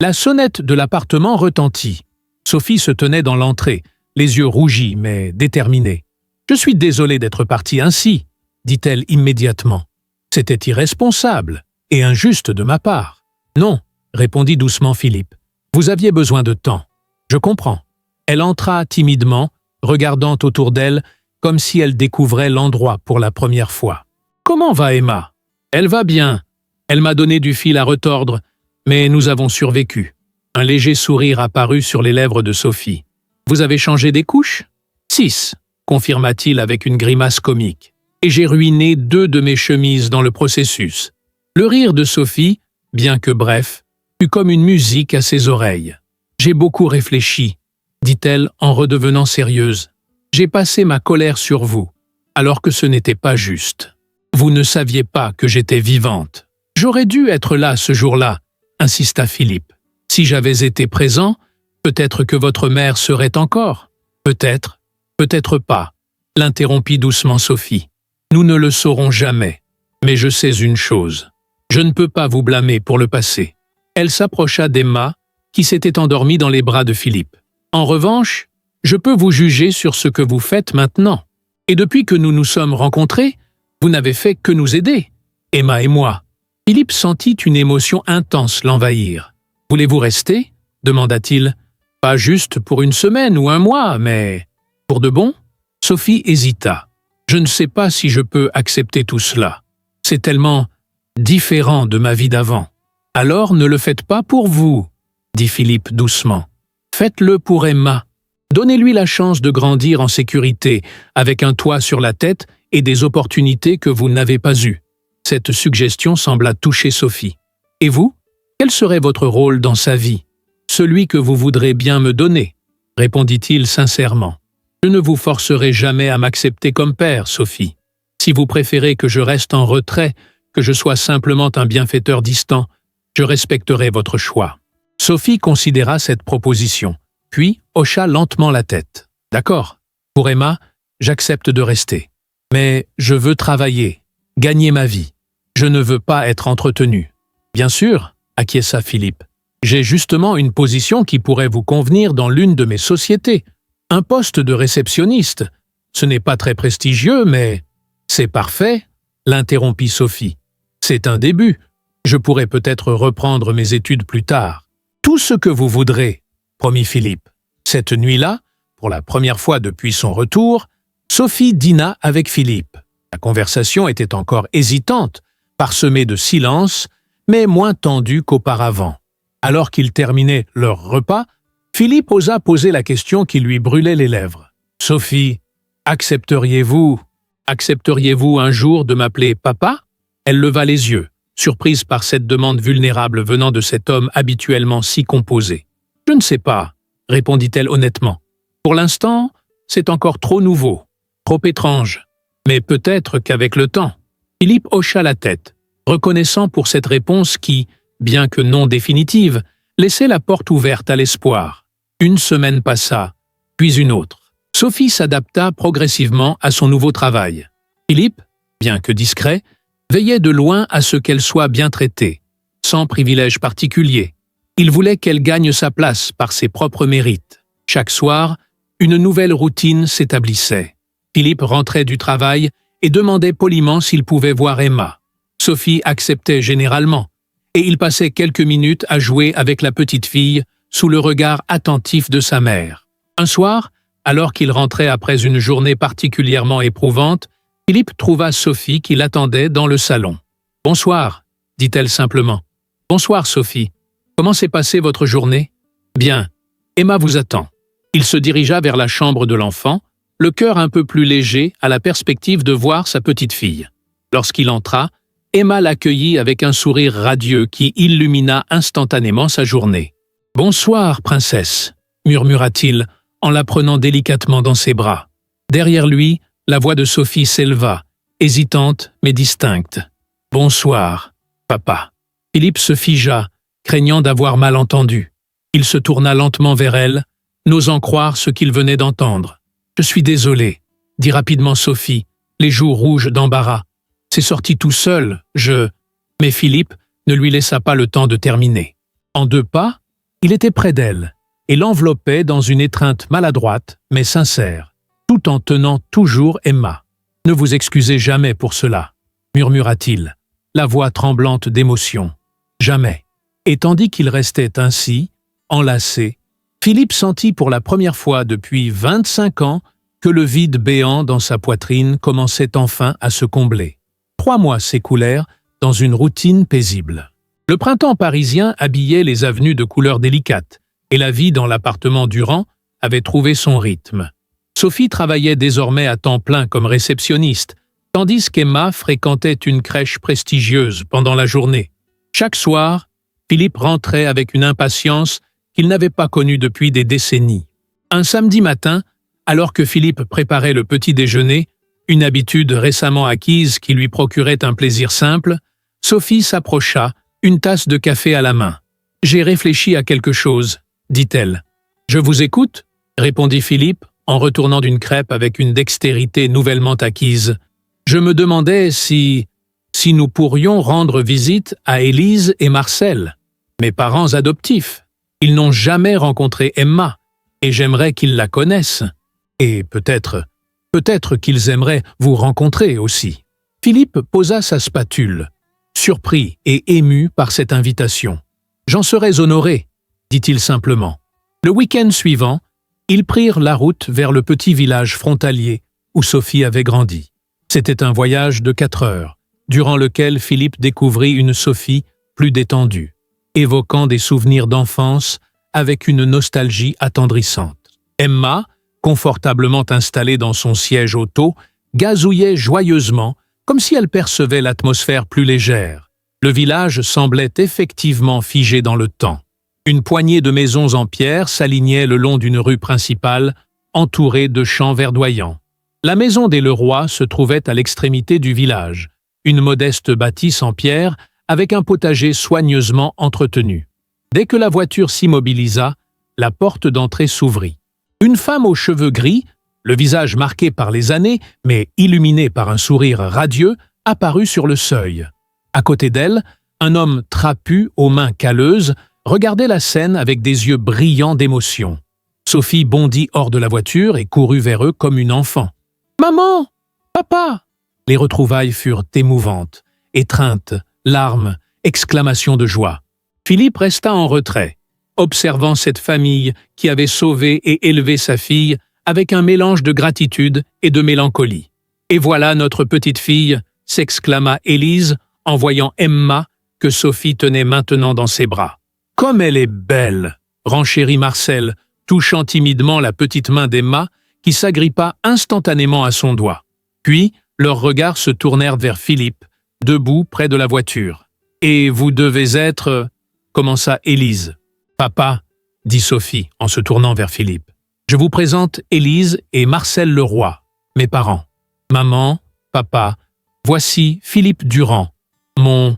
la sonnette de l'appartement retentit. Sophie se tenait dans l'entrée, les yeux rougis mais déterminés. « Je suis désolée d'être partie ainsi, » dit-elle immédiatement. « C'était irresponsable et injuste de ma part. »« Non, » répondit doucement Philippe. « Vous aviez besoin de temps. Je comprends. » Elle entra timidement, regardant autour d'elle comme si elle découvrait l'endroit pour la première fois. « Comment va Emma ?»« Elle va bien. Elle m'a donné du fil à retordre, mais nous avons survécu. » Un léger sourire apparut sur les lèvres de Sophie. « Vous avez changé des couches ?»« 6, » confirma-t-il avec une grimace comique. « Et j'ai ruiné 2 de mes chemises dans le processus. » Le rire de Sophie, bien que bref, fut comme une musique à ses oreilles. « J'ai beaucoup réfléchi, » dit-elle en redevenant sérieuse. « J'ai passé ma colère sur vous, alors que ce n'était pas juste. Vous ne saviez pas que j'étais vivante. J'aurais dû être là ce jour-là, » insista Philippe. « Si j'avais été présent, peut-être que votre mère serait encore. Peut-être, peut-être pas. l'interrompit doucement Sophie. Nous ne le saurons jamais. Mais je sais une chose. Je ne peux pas vous blâmer pour le passé. Elle s'approcha d'Emma, qui s'était endormie dans les bras de Philippe. En revanche, je peux vous juger sur ce que vous faites maintenant. Et depuis que nous nous sommes rencontrés, vous n'avez fait que nous aider, Emma et moi. Philippe sentit une émotion intense l'envahir. « Voulez-vous rester ?» demanda-t-il. « Pas juste pour une semaine ou un mois, mais pour de bon ?» Sophie hésita. « Je ne sais pas si je peux accepter tout cela. C'est tellement différent de ma vie d'avant. »« Alors ne le faites pas pour vous, » dit Philippe doucement. « Faites-le pour Emma. Donnez-lui la chance de grandir en sécurité, avec un toit sur la tête et des opportunités que vous n'avez pas eues. » Cette suggestion sembla toucher Sophie. « Et vous? Quel serait votre rôle dans sa vie? Celui que vous voudrez bien me donner, » répondit-il sincèrement. « Je ne vous forcerai jamais à m'accepter comme père, Sophie. Si vous préférez que je reste en retrait, que je sois simplement un bienfaiteur distant, je respecterai votre choix. » Sophie considéra cette proposition, puis hocha lentement la tête. « D'accord. Pour Emma, j'accepte de rester. Mais je veux travailler, gagner ma vie. Je ne veux pas être entretenu. »« Bien sûr, » acquiesça Philippe. « J'ai justement une position qui pourrait vous convenir dans l'une de mes sociétés. Un poste de réceptionniste. Ce n'est pas très prestigieux, mais... »« C'est parfait, » l'interrompit Sophie. « C'est un début. Je pourrais peut-être reprendre mes études plus tard. »« Tout ce que vous voudrez, » promit Philippe. Cette nuit-là, pour la première fois depuis son retour, Sophie dîna avec Philippe. La conversation était encore hésitante, parsemée de silence, mais moins tendue qu'auparavant. Alors qu'ils terminaient leur repas, Philippe osa poser la question qui lui brûlait les lèvres. « Sophie, accepteriez-vous un jour de m'appeler papa ?» Elle leva les yeux, surprise par cette demande vulnérable venant de cet homme habituellement si composé. « Je ne sais pas, » répondit-elle honnêtement. « Pour l'instant, c'est encore trop nouveau, trop étrange. Mais peut-être qu'avec le temps. » Philippe hocha la tête, reconnaissant pour cette réponse qui, bien que non définitive, laissait la porte ouverte à l'espoir. Une semaine passa, puis une autre. Sophie s'adapta progressivement à son nouveau travail. Philippe, bien que discret, veillait de loin à ce qu'elle soit bien traitée, sans privilège particulier. Il voulait qu'elle gagne sa place par ses propres mérites. Chaque soir, une nouvelle routine s'établissait. Philippe rentrait du travail et demandait poliment s'il pouvait voir Emma. Sophie acceptait généralement, et il passait quelques minutes à jouer avec la petite fille sous le regard attentif de sa mère. Un soir, alors qu'il rentrait après une journée particulièrement éprouvante, Philippe trouva Sophie qui l'attendait dans le salon. « Bonsoir », dit-elle simplement. « Bonsoir, Sophie. Comment s'est passée votre journée ?»« Bien. Emma vous attend. » Il se dirigea vers la chambre de l'enfant, le cœur un peu plus léger à la perspective de voir sa petite fille. Lorsqu'il entra, Emma l'accueillit avec un sourire radieux qui illumina instantanément sa journée. « Bonsoir, princesse », murmura-t-il en la prenant délicatement dans ses bras. Derrière lui, la voix de Sophie s'éleva, hésitante mais distincte. « Bonsoir, papa. » Philippe se figea, craignant d'avoir mal entendu. Il se tourna lentement vers elle, n'osant croire ce qu'il venait d'entendre. « Je suis désolé, » dit rapidement Sophie, les joues rouges d'embarras. « C'est sorti tout seul, Mais Philippe ne lui laissa pas le temps de terminer. En 2 pas, il était près d'elle et l'enveloppait dans une étreinte maladroite mais sincère, tout en tenant toujours Emma. « Ne vous excusez jamais pour cela, » murmura-t-il, la voix tremblante d'émotion. « Jamais. » Et tandis qu'il restait ainsi, enlacé, Philippe sentit pour la première fois depuis 25 ans que le vide béant dans sa poitrine commençait enfin à se combler. 3 mois s'écoulèrent dans une routine paisible. Le printemps parisien habillait les avenues de couleurs délicates, et la vie dans l'appartement Durand avait trouvé son rythme. Sophie travaillait désormais à temps plein comme réceptionniste, tandis qu'Emma fréquentait une crèche prestigieuse pendant la journée. Chaque soir, Philippe rentrait avec une impatience qu'il n'avait pas connue depuis des décennies. Un samedi matin, alors que Philippe préparait le petit déjeuner, une habitude récemment acquise qui lui procurait un plaisir simple, Sophie s'approcha, une tasse de café à la main. « J'ai réfléchi à quelque chose, » dit-elle. « Je vous écoute » répondit Philippe, en retournant d'une crêpe avec une dextérité nouvellement acquise. Je me demandais si nous pourrions rendre visite à Élise et Marcel, mes parents adoptifs. Ils n'ont jamais rencontré Emma, et j'aimerais qu'ils la connaissent. Et peut-être qu'ils aimeraient vous rencontrer aussi. Philippe posa sa spatule, surpris et ému par cette invitation. « J'en serais honoré », dit-il simplement. Le week-end suivant, ils prirent la route vers le petit village frontalier où Sophie avait grandi. C'était un voyage de 4 heures, durant lequel Philippe découvrit une Sophie plus détendue, évoquant des souvenirs d'enfance avec une nostalgie attendrissante. Emma, confortablement installée dans son siège auto, gazouillait joyeusement, comme si elle percevait l'atmosphère plus légère. Le village semblait effectivement figé dans le temps. Une poignée de maisons en pierre s'alignait le long d'une rue principale, entourée de champs verdoyants. La maison des Leroy se trouvait à l'extrémité du village, une modeste bâtisse en pierre avec un potager soigneusement entretenu. Dès que la voiture s'immobilisa, la porte d'entrée s'ouvrit. Une femme aux cheveux gris, le visage marqué par les années, mais illuminé par un sourire radieux, apparut sur le seuil. À côté d'elle, un homme trapu aux mains calleuses regardait la scène avec des yeux brillants d'émotion. Sophie bondit hors de la voiture et courut vers eux comme une enfant. « Maman! Papa !» Les retrouvailles furent émouvantes, étreintes, larmes, exclamations de joie. Philippe resta en retrait, observant cette famille qui avait sauvé et élevé sa fille avec un mélange de gratitude et de mélancolie. « Et voilà notre petite fille !» s'exclama Élise en voyant Emma que Sophie tenait maintenant dans ses bras. « Comme elle est belle !» renchérit Marcel, touchant timidement la petite main d'Emma qui s'agrippa instantanément à son doigt. Puis, leurs regards se tournèrent vers Philippe, debout près de la voiture. « Et vous devez être… » commença Élise. « Papa, » dit Sophie en se tournant vers Philippe. « Je vous présente Élise et Marcel Leroy, mes parents. Maman, papa, voici Philippe Durand, mon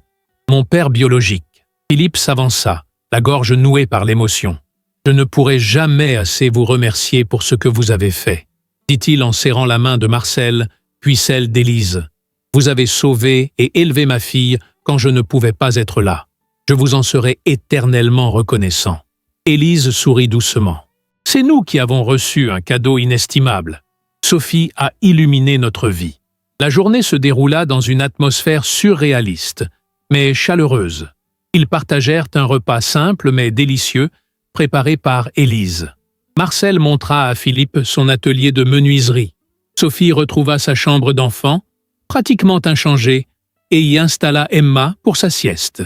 père biologique. » Philippe s'avança, la gorge nouée par l'émotion. « Je ne pourrai jamais assez vous remercier pour ce que vous avez fait, » dit-il en serrant la main de Marcel, puis celle d'Élise. « Vous avez sauvé et élevé ma fille quand je ne pouvais pas être là. Je vous en serai éternellement reconnaissant. » Élise sourit doucement. « C'est nous qui avons reçu un cadeau inestimable. Sophie a illuminé notre vie. » La journée se déroula dans une atmosphère surréaliste, mais chaleureuse. Ils partagèrent un repas simple mais délicieux, préparé par Élise. Marcel montra à Philippe son atelier de menuiserie. Sophie retrouva sa chambre d'enfant, pratiquement inchangée, et y installa Emma pour sa sieste.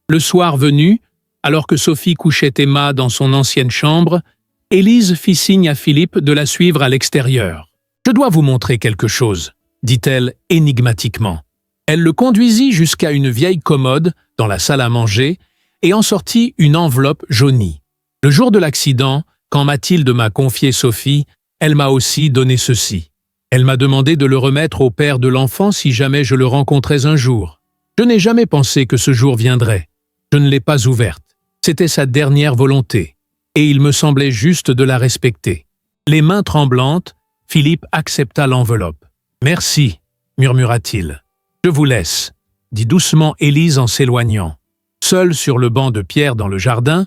Le soir venu, alors que Sophie couchait Emma dans son ancienne chambre, Élise fit signe à Philippe de la suivre à l'extérieur. « Je dois vous montrer quelque chose », dit-elle énigmatiquement. Elle le conduisit jusqu'à une vieille commode dans la salle à manger et en sortit une enveloppe jaunie. Le jour de l'accident, quand Mathilde m'a confié Sophie, elle m'a aussi donné ceci. Elle m'a demandé de le remettre au père de l'enfant si jamais je le rencontrais un jour. Je n'ai jamais pensé que ce jour viendrait. Je ne l'ai pas ouverte. C'était sa dernière volonté, et il me semblait juste de la respecter. Les mains tremblantes, Philippe accepta l'enveloppe. « Merci », murmura-t-il. « Je vous laisse », dit doucement Élise en s'éloignant. Seul sur le banc de pierre dans le jardin,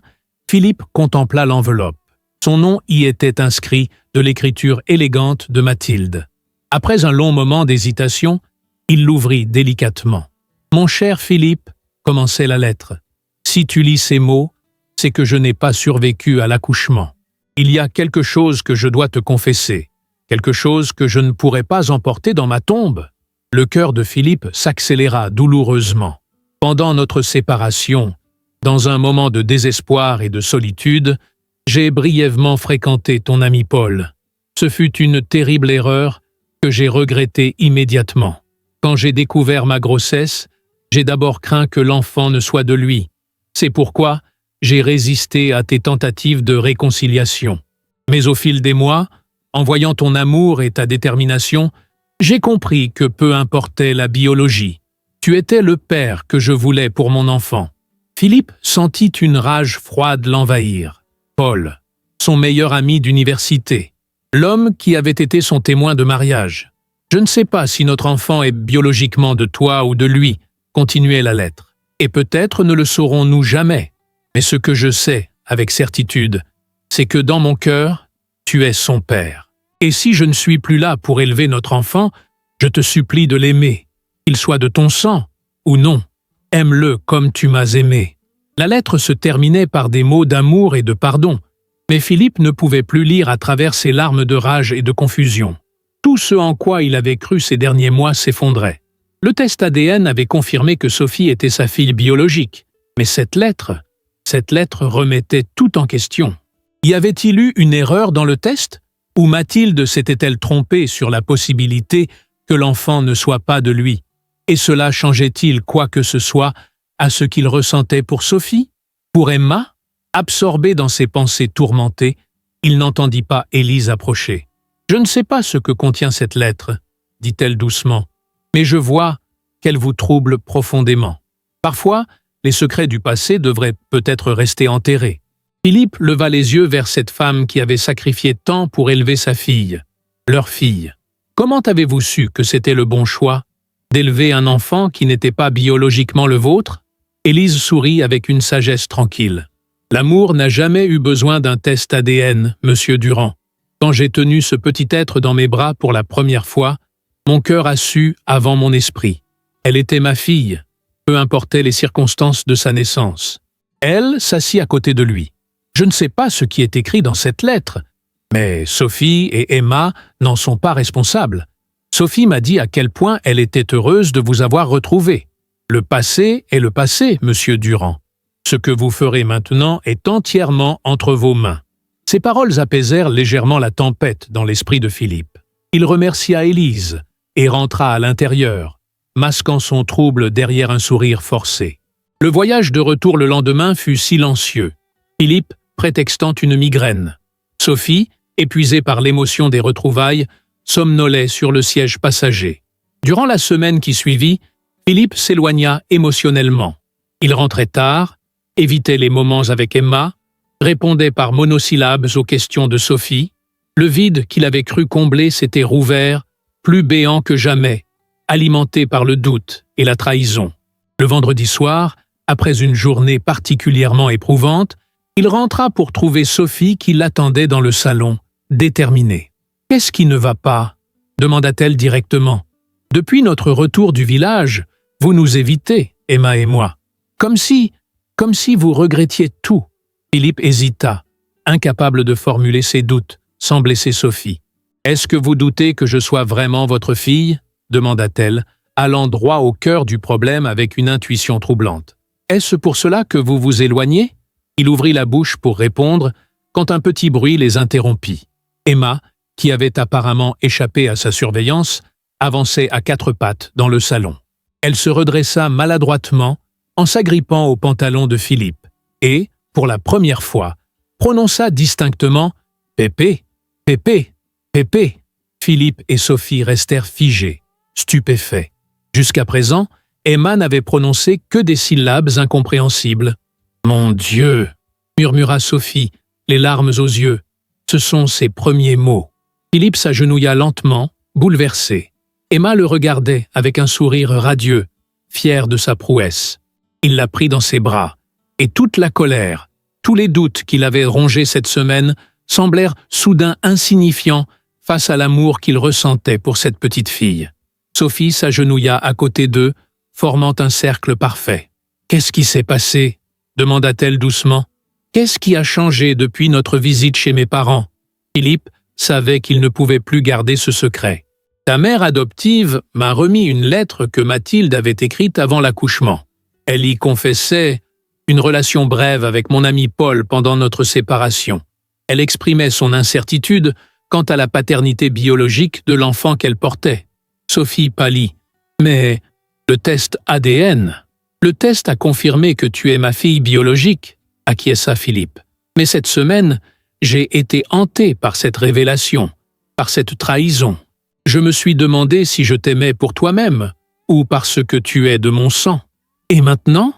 Philippe contempla l'enveloppe. Son nom y était inscrit de l'écriture élégante de Mathilde. Après un long moment d'hésitation, il l'ouvrit délicatement. « Mon cher Philippe », commençait la lettre, « si tu lis ces mots, c'est que je n'ai pas survécu à l'accouchement. Il y a quelque chose que je dois te confesser, quelque chose que je ne pourrai pas emporter dans ma tombe. » Le cœur de Philippe s'accéléra douloureusement. Pendant notre séparation, dans un moment de désespoir et de solitude, j'ai brièvement fréquenté ton ami Paul. Ce fut une terrible erreur que j'ai regrettée immédiatement. Quand j'ai découvert ma grossesse, j'ai d'abord craint que l'enfant ne soit de lui. C'est pourquoi j'ai résisté à tes tentatives de réconciliation. Mais au fil des mois, en voyant ton amour et ta détermination, j'ai compris que peu importait la biologie. Tu étais le père que je voulais pour mon enfant. Philippe sentit une rage froide l'envahir. Paul, son meilleur ami d'université, l'homme qui avait été son témoin de mariage. Je ne sais pas si notre enfant est biologiquement de toi ou de lui, continuait la lettre, et peut-être ne le saurons-nous jamais. Mais ce que je sais, avec certitude, c'est que dans mon cœur, tu es son père. Et si je ne suis plus là pour élever notre enfant, je te supplie de l'aimer, qu'il soit de ton sang ou non. Aime-le comme tu m'as aimé. La lettre se terminait par des mots d'amour et de pardon, mais Philippe ne pouvait plus lire à travers ses larmes de rage et de confusion. Tout ce en quoi il avait cru ces derniers mois s'effondrait. Le test ADN avait confirmé que Sophie était sa fille biologique, mais cette lettre remettait tout en question. Y avait-il eu une erreur dans le test? Ou Mathilde s'était-elle trompée sur la possibilité que l'enfant ne soit pas de lui? Et cela changeait-il quoi que ce soit à ce qu'il ressentait pour Sophie? Pour Emma? Absorbé dans ses pensées tourmentées, il n'entendit pas Élise approcher. « Je ne sais pas ce que contient cette lettre, » dit-elle doucement, « mais je vois qu'elle vous trouble profondément. Parfois, les secrets du passé devraient peut-être rester enterrés. » Philippe leva les yeux vers cette femme qui avait sacrifié tant pour élever sa fille, leur fille. « Comment avez-vous su que c'était le bon choix d'élever un enfant qui n'était pas biologiquement le vôtre ?» Élise sourit avec une sagesse tranquille. « L'amour n'a jamais eu besoin d'un test ADN, monsieur Durand. Quand j'ai tenu ce petit être dans mes bras pour la première fois, mon cœur a su avant mon esprit. Elle était ma fille, peu importaient les circonstances de sa naissance. Elle s'assit à côté de lui. Je ne sais pas ce qui est écrit dans cette lettre, mais Sophie et Emma n'en sont pas responsables. Sophie m'a dit à quel point elle était heureuse de vous avoir retrouvé. Le passé est le passé, monsieur Durand. Ce que vous ferez maintenant est entièrement entre vos mains. » Ces paroles apaisèrent légèrement la tempête dans l'esprit de Philippe. Il remercia Élise et rentra à l'intérieur, masquant son trouble derrière un sourire forcé. Le voyage de retour le lendemain fut silencieux, Philippe prétextant une migraine. Sophie, épuisée par l'émotion des retrouvailles, somnolait sur le siège passager. Durant la semaine qui suivit, Philippe s'éloigna émotionnellement. Il rentrait tard, évitait les moments avec Emma, répondait par monosyllabes aux questions de Sophie. Le vide qu'il avait cru combler s'était rouvert, plus béant que jamais, alimenté par le doute et la trahison. Le vendredi soir, après une journée particulièrement éprouvante, il rentra pour trouver Sophie qui l'attendait dans le salon, déterminée. « Qu'est-ce qui ne va pas ?» demanda-t-elle directement. « Depuis notre retour du village, vous nous évitez, Emma et moi. Comme si vous regrettiez tout. » Philippe hésita, incapable de formuler ses doutes, sans blesser Sophie. « Est-ce que vous doutez que je sois vraiment votre fille ?» demanda-t-elle, allant droit au cœur du problème avec une intuition troublante. « Est-ce pour cela que vous vous éloignez ?» Il ouvrit la bouche pour répondre, quand un petit bruit les interrompit. Emma, qui avait apparemment échappé à sa surveillance, avançait à quatre pattes dans le salon. Elle se redressa maladroitement en s'agrippant au pantalon de Philippe et, pour la première fois, prononça distinctement « Pépé, Pépé, Pépé ». Philippe et Sophie restèrent figés, stupéfaits. Jusqu'à présent, Emma n'avait prononcé que des syllabes incompréhensibles. « Mon Dieu !» murmura Sophie, les larmes aux yeux. Ce sont ses premiers mots. Philippe s'agenouilla lentement, bouleversé. Emma le regardait avec un sourire radieux, fier de sa prouesse. Il la prit dans ses bras, et toute la colère, tous les doutes qu'il avait rongés cette semaine semblèrent soudain insignifiants face à l'amour qu'il ressentait pour cette petite fille. Sophie s'agenouilla à côté d'eux, formant un cercle parfait. « Qu'est-ce qui s'est passé ?» demanda-t-elle doucement. « Qu'est-ce qui a changé depuis notre visite chez mes parents ?» Philippe savait qu'il ne pouvait plus garder ce secret. « Ta mère adoptive m'a remis une lettre que Mathilde avait écrite avant l'accouchement. Elle y confessait une relation brève avec mon ami Paul pendant notre séparation. Elle exprimait son incertitude quant à la paternité biologique de l'enfant qu'elle portait. » Sophie pâlit. « Mais le test ADN, le test a confirmé que tu es ma fille biologique, » acquiesça Philippe. « Mais cette semaine, j'ai été hanté par cette révélation, par cette trahison. Je me suis demandé si je t'aimais pour toi-même, ou parce que tu es de mon sang. »« Et maintenant ?»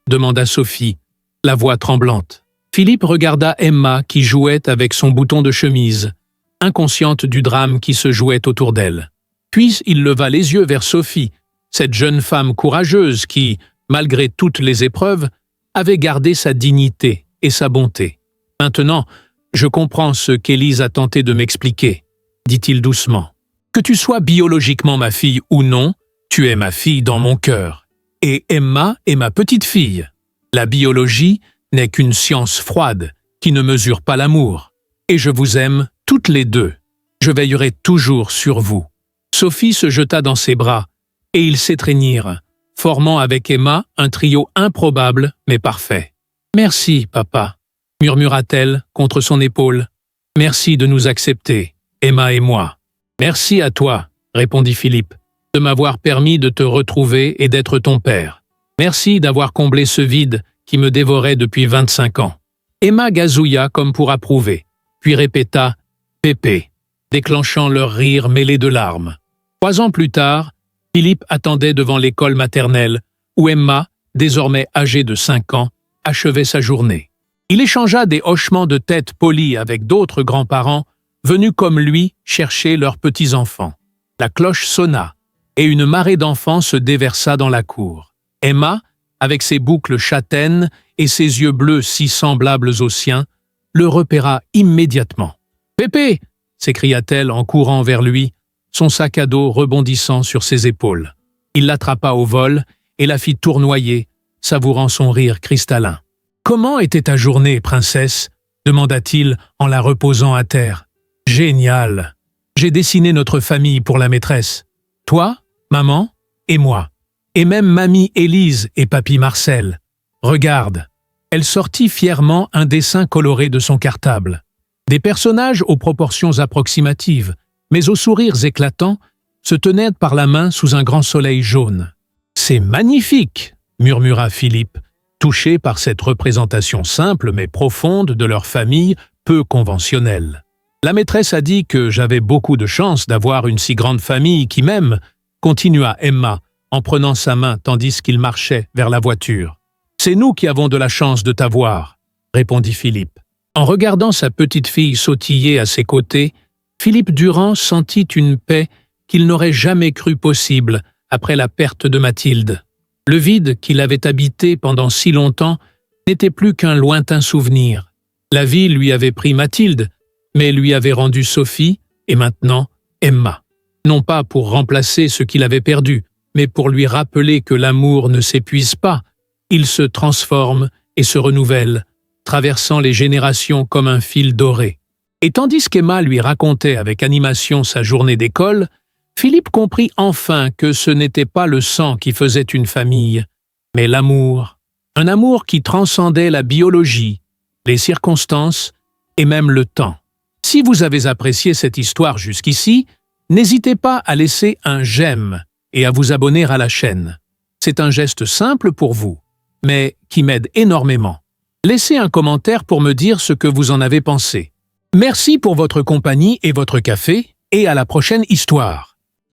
demanda Sophie, la voix tremblante. Philippe regarda Emma qui jouait avec son bouton de chemise. inconsciente du drame qui se jouait autour d'elle. Puis il leva les yeux vers Sophie, cette jeune femme courageuse qui, malgré toutes les épreuves, avait gardé sa dignité et sa bonté. « Maintenant, je comprends ce qu'Élise a tenté de m'expliquer, » dit-il doucement. « Que tu sois biologiquement ma fille ou non, tu es ma fille dans mon cœur. Et Emma est ma petite fille. La biologie n'est qu'une science froide qui ne mesure pas l'amour. Et je vous aime toutes les deux. Je veillerai toujours sur vous. » Sophie se jeta dans ses bras, et ils s'étreignirent, formant avec Emma un trio improbable mais parfait. « Merci, papa, » murmura-t-elle contre son épaule. « Merci de nous accepter, Emma et moi. »« Merci à toi, » répondit Philippe, « de m'avoir permis de te retrouver et d'être ton père. Merci d'avoir comblé ce vide qui me dévorait depuis 25 ans. » Emma gazouilla comme pour approuver, puis répéta « Pépé », déclenchant leur rire mêlé de larmes. 3 ans plus tard, Philippe attendait devant l'école maternelle, où Emma, désormais âgée de 5 ans, achevait sa journée. Il échangea des hochements de tête polis avec d'autres grands-parents, venus comme lui chercher leurs petits-enfants. La cloche sonna, et une marée d'enfants se déversa dans la cour. Emma, avec ses boucles châtaines et ses yeux bleus si semblables aux siens, le repéra immédiatement. « Pépé !» s'écria-t-elle en courant vers lui, son sac à dos rebondissant sur ses épaules. Il l'attrapa au vol et la fit tournoyer, savourant son rire cristallin. « Comment était ta journée, princesse ?» demanda-t-il en la reposant à terre. « Génial. J'ai dessiné notre famille pour la maîtresse. Toi, maman et moi. Et même mamie Élise et papy Marcel. Regarde. » Elle sortit fièrement un dessin coloré de son cartable. Des personnages aux proportions approximatives, mais aux sourires éclatants, se tenaient par la main sous un grand soleil jaune. « C'est magnifique !» murmura Philippe, touché par cette représentation simple mais profonde de leur famille peu conventionnelle. « La maîtresse a dit que j'avais beaucoup de chance d'avoir une si grande famille qui m'aime, » continua Emma, en prenant sa main tandis qu'il marchait vers la voiture. « C'est nous qui avons de la chance de t'avoir, » répondit Philippe. En regardant sa petite fille sautiller à ses côtés, Philippe Durand sentit une paix qu'il n'aurait jamais cru possible après la perte de Mathilde. Le vide qu'il avait habité pendant si longtemps n'était plus qu'un lointain souvenir. La vie lui avait pris Mathilde, mais lui avait rendu Sophie et maintenant Emma. Non pas pour remplacer ce qu'il avait perdu, mais pour lui rappeler que l'amour ne s'épuise pas. Il se transforme et se renouvelle, traversant les générations comme un fil doré. Et tandis qu'Emma lui racontait avec animation sa journée d'école, Philippe comprit enfin que ce n'était pas le sang qui faisait une famille, mais l'amour. Un amour qui transcendait la biologie, les circonstances et même le temps. Si vous avez apprécié cette histoire jusqu'ici, n'hésitez pas à laisser un j'aime et à vous abonner à la chaîne. C'est un geste simple pour vous, mais qui m'aide énormément. Laissez un commentaire pour me dire ce que vous en avez pensé. Merci pour votre compagnie et votre café, et à la prochaine histoire.